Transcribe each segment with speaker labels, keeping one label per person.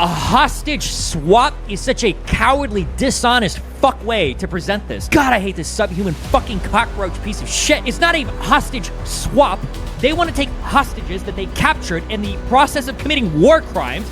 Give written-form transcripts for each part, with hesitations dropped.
Speaker 1: a hostage swap is such a cowardly, dishonest fuck way to present this. God, I hate this subhuman fucking cockroach piece of shit. It's not a hostage swap. They want to take hostages that they captured in the process of committing war crimes.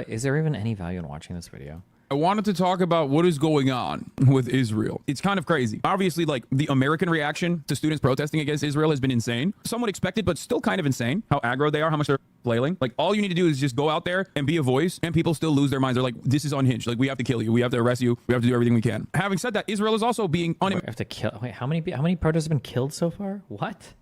Speaker 1: Is there even any value in watching this video?
Speaker 2: I wanted to talk about what is going on with Israel. It's kind of crazy. Obviously, like, the American reaction to students protesting against Israel has been insane. Somewhat expected, but still kind of insane. How aggro they are, how much they're flailing. Like, all you need to do is just go out there and be a voice, and people still lose their minds. They're like, this is unhinged. Like, we have to kill you. We have to arrest you. We have to do everything we can. Having said that, Israel is also being
Speaker 1: Wait, how many protesters have been killed so far? What?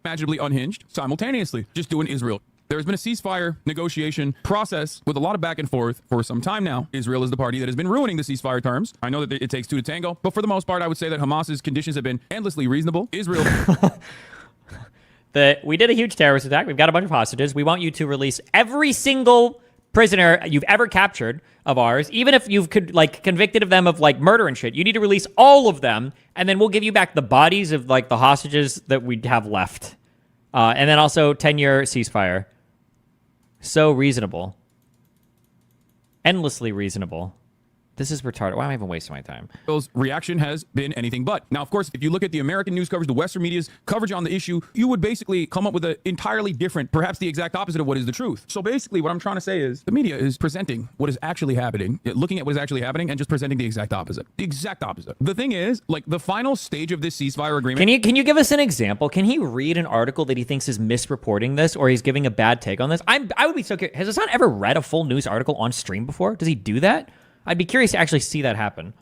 Speaker 2: unimaginably unhinged simultaneously. Just doing Israel. There's been a ceasefire negotiation process with a lot of back and forth for some time now. Israel is the party that has been ruining the ceasefire terms. I know that it takes two to tango, but for the most part, I would say that Hamas's conditions have been endlessly reasonable. Israel...
Speaker 1: We did a huge terrorist attack. We've got a bunch of hostages. We want you to release every single prisoner you've ever captured of ours, even if you've convicted of them of like murder and shit. You need to release all of them, and then we'll give you back the bodies of like the hostages that we have left. And then also 10-year ceasefire. So reasonable. Endlessly reasonable. This is retarded. Why am I even wasting my time?
Speaker 2: Israel's reaction has been anything but. Now, of course, if you look at the American news coverage, the Western media's coverage on the issue, you would basically come up with an entirely different, perhaps the exact opposite of what is the truth. So basically, what I'm trying to say is the media is presenting what is actually happening, looking at what is actually happening, and just presenting the exact opposite. The exact opposite. The thing is, like, the final stage of this ceasefire agreement...
Speaker 1: Can you give us an example? Can he read an article that he thinks is misreporting this, or he's giving a bad take on this? I would be so curious. Has Hasan ever read a full news article on stream before? Does he do that? I'd be curious to actually see that happen.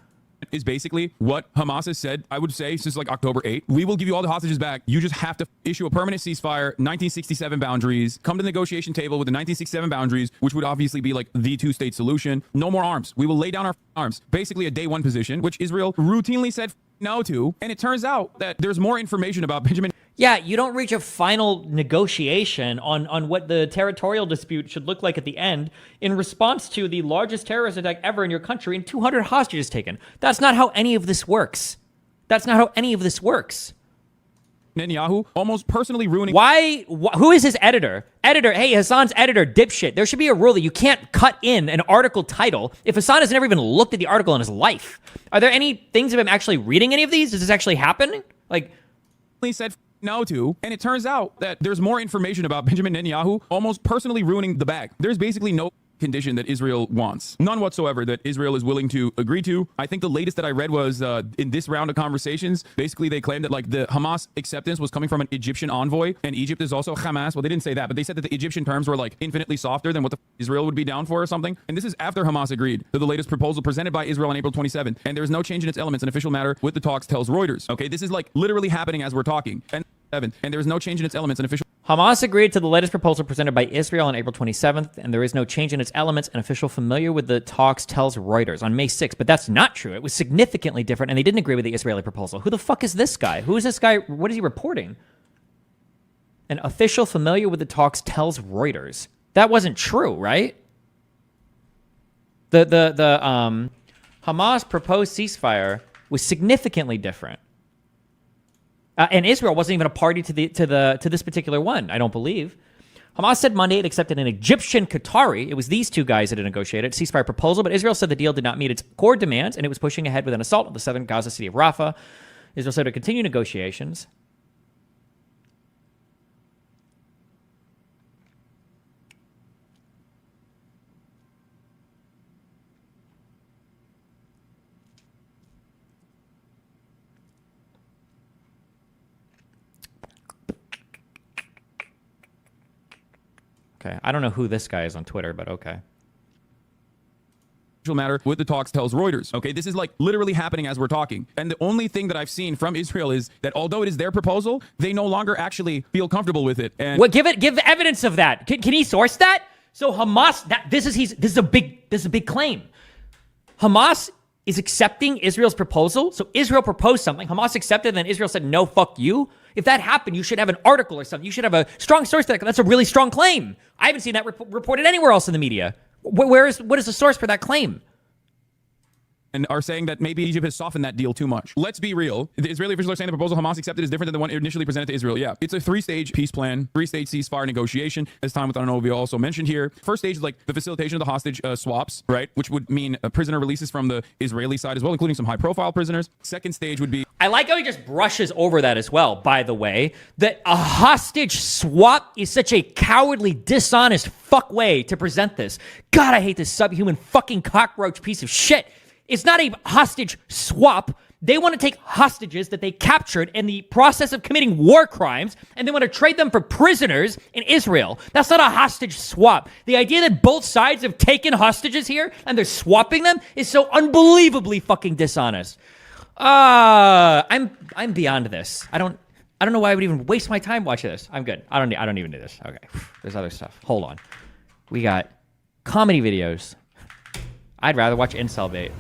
Speaker 2: Is basically what Hamas has said, I would say, since like October 8th. We will give you all the hostages back. You just have to issue a permanent ceasefire, 1967 boundaries, come to the negotiation table with the 1967 boundaries, which would obviously be like the two-state solution. No more arms. We will lay down our arms. Basically a day one position, which Israel routinely said no to. And it turns out that there's more information about Benjamin...
Speaker 1: Yeah, you don't reach a final negotiation on what the territorial dispute should look like at the end in response to the largest terrorist attack ever in your country and 200 hostages taken. That's not how any of this works. That's not how any of this works.
Speaker 2: Netanyahu almost personally ruining...
Speaker 1: Who is his editor? Hey, Hasan's editor, dipshit. There should be a rule that you can't cut in an article title if Hasan has never even looked at the article in his life. Are there any things of him actually reading any of these? Does this actually happen? Like...
Speaker 2: He said no to, and it turns out that there's more information about Benjamin Netanyahu almost personally ruining the bag. There's basically no condition that Israel wants. None whatsoever that Israel is willing to agree to. I think the latest that I read was in this round of conversations, basically they claimed that like the Hamas acceptance was coming from an Egyptian envoy, and Egypt is also Hamas. Well, they didn't say that, but they said that the Egyptian terms were like infinitely softer than what the Israel would be down for or something. And this is after Hamas agreed to the latest proposal presented by Israel on April 27th. And there is no change in its elements. An official matter with the talks tells Reuters. Okay, this is like literally happening as we're talking. And there is no change in its elements. An official...
Speaker 1: Hamas agreed to the latest proposal presented by Israel on April 27th, and there is no change in its elements. An official familiar with the talks tells Reuters on May 6th. But that's not true. It was significantly different, and they didn't agree with the Israeli proposal. Who the fuck is this guy? Who is this guy? What is he reporting? An official familiar with the talks tells Reuters. That wasn't true, right? The Hamas proposed ceasefire was significantly different. And Israel wasn't even a party to this particular one, I don't believe. Hamas said Monday it accepted an Egyptian Qatari. It was these two guys that had negotiated a ceasefire proposal, but Israel said the deal did not meet its core demands, and it was pushing ahead with an assault on the southern Gaza city of Rafah. Israel said to continue negotiations. Okay, I don't know who this guy is on Twitter, but okay.
Speaker 2: Matter with the talks tells Reuters. Okay, this is like literally happening as we're talking. And the only thing that I've seen from Israel is that although it is their proposal, they no longer actually feel comfortable with it. And
Speaker 1: give evidence of that. Can he source that? So Hamas, this is a big claim. Hamas is accepting Israel's proposal. So Israel proposed something, Hamas accepted, and then Israel said, no, fuck you. If that happened, you should have an article or something. You should have a strong source. That's a really strong claim. I haven't seen that reported anywhere else in the media. What is the source for that claim?
Speaker 2: and are saying that maybe Egypt has softened that deal too much. Let's be real. The Israeli officials are saying the proposal Hamas accepted is different than the one initially presented to Israel. Yeah, it's a 3-stage peace plan, 3-stage ceasefire negotiation, as Tom Watanovia also mentioned here. First stage is like the facilitation of the hostage swaps, right? Which would mean prisoner releases from the Israeli side as well, including some high-profile prisoners. Second stage would be...
Speaker 1: I like how he just brushes over that as well, by the way, that a hostage swap is such a cowardly, dishonest fuck way to present this. God, I hate this subhuman fucking cockroach piece of shit. It's not a hostage swap. They want to take hostages that they captured in the process of committing war crimes, and they want to trade them for prisoners in Israel. That's not a hostage swap. The idea that both sides have taken hostages here and they're swapping them is so unbelievably fucking dishonest. I'm beyond this. I don't know why I would even waste my time watching this. I'm good. I don't even do this. Okay. There's other stuff. Hold on. We got comedy videos. I'd rather watch incel bait.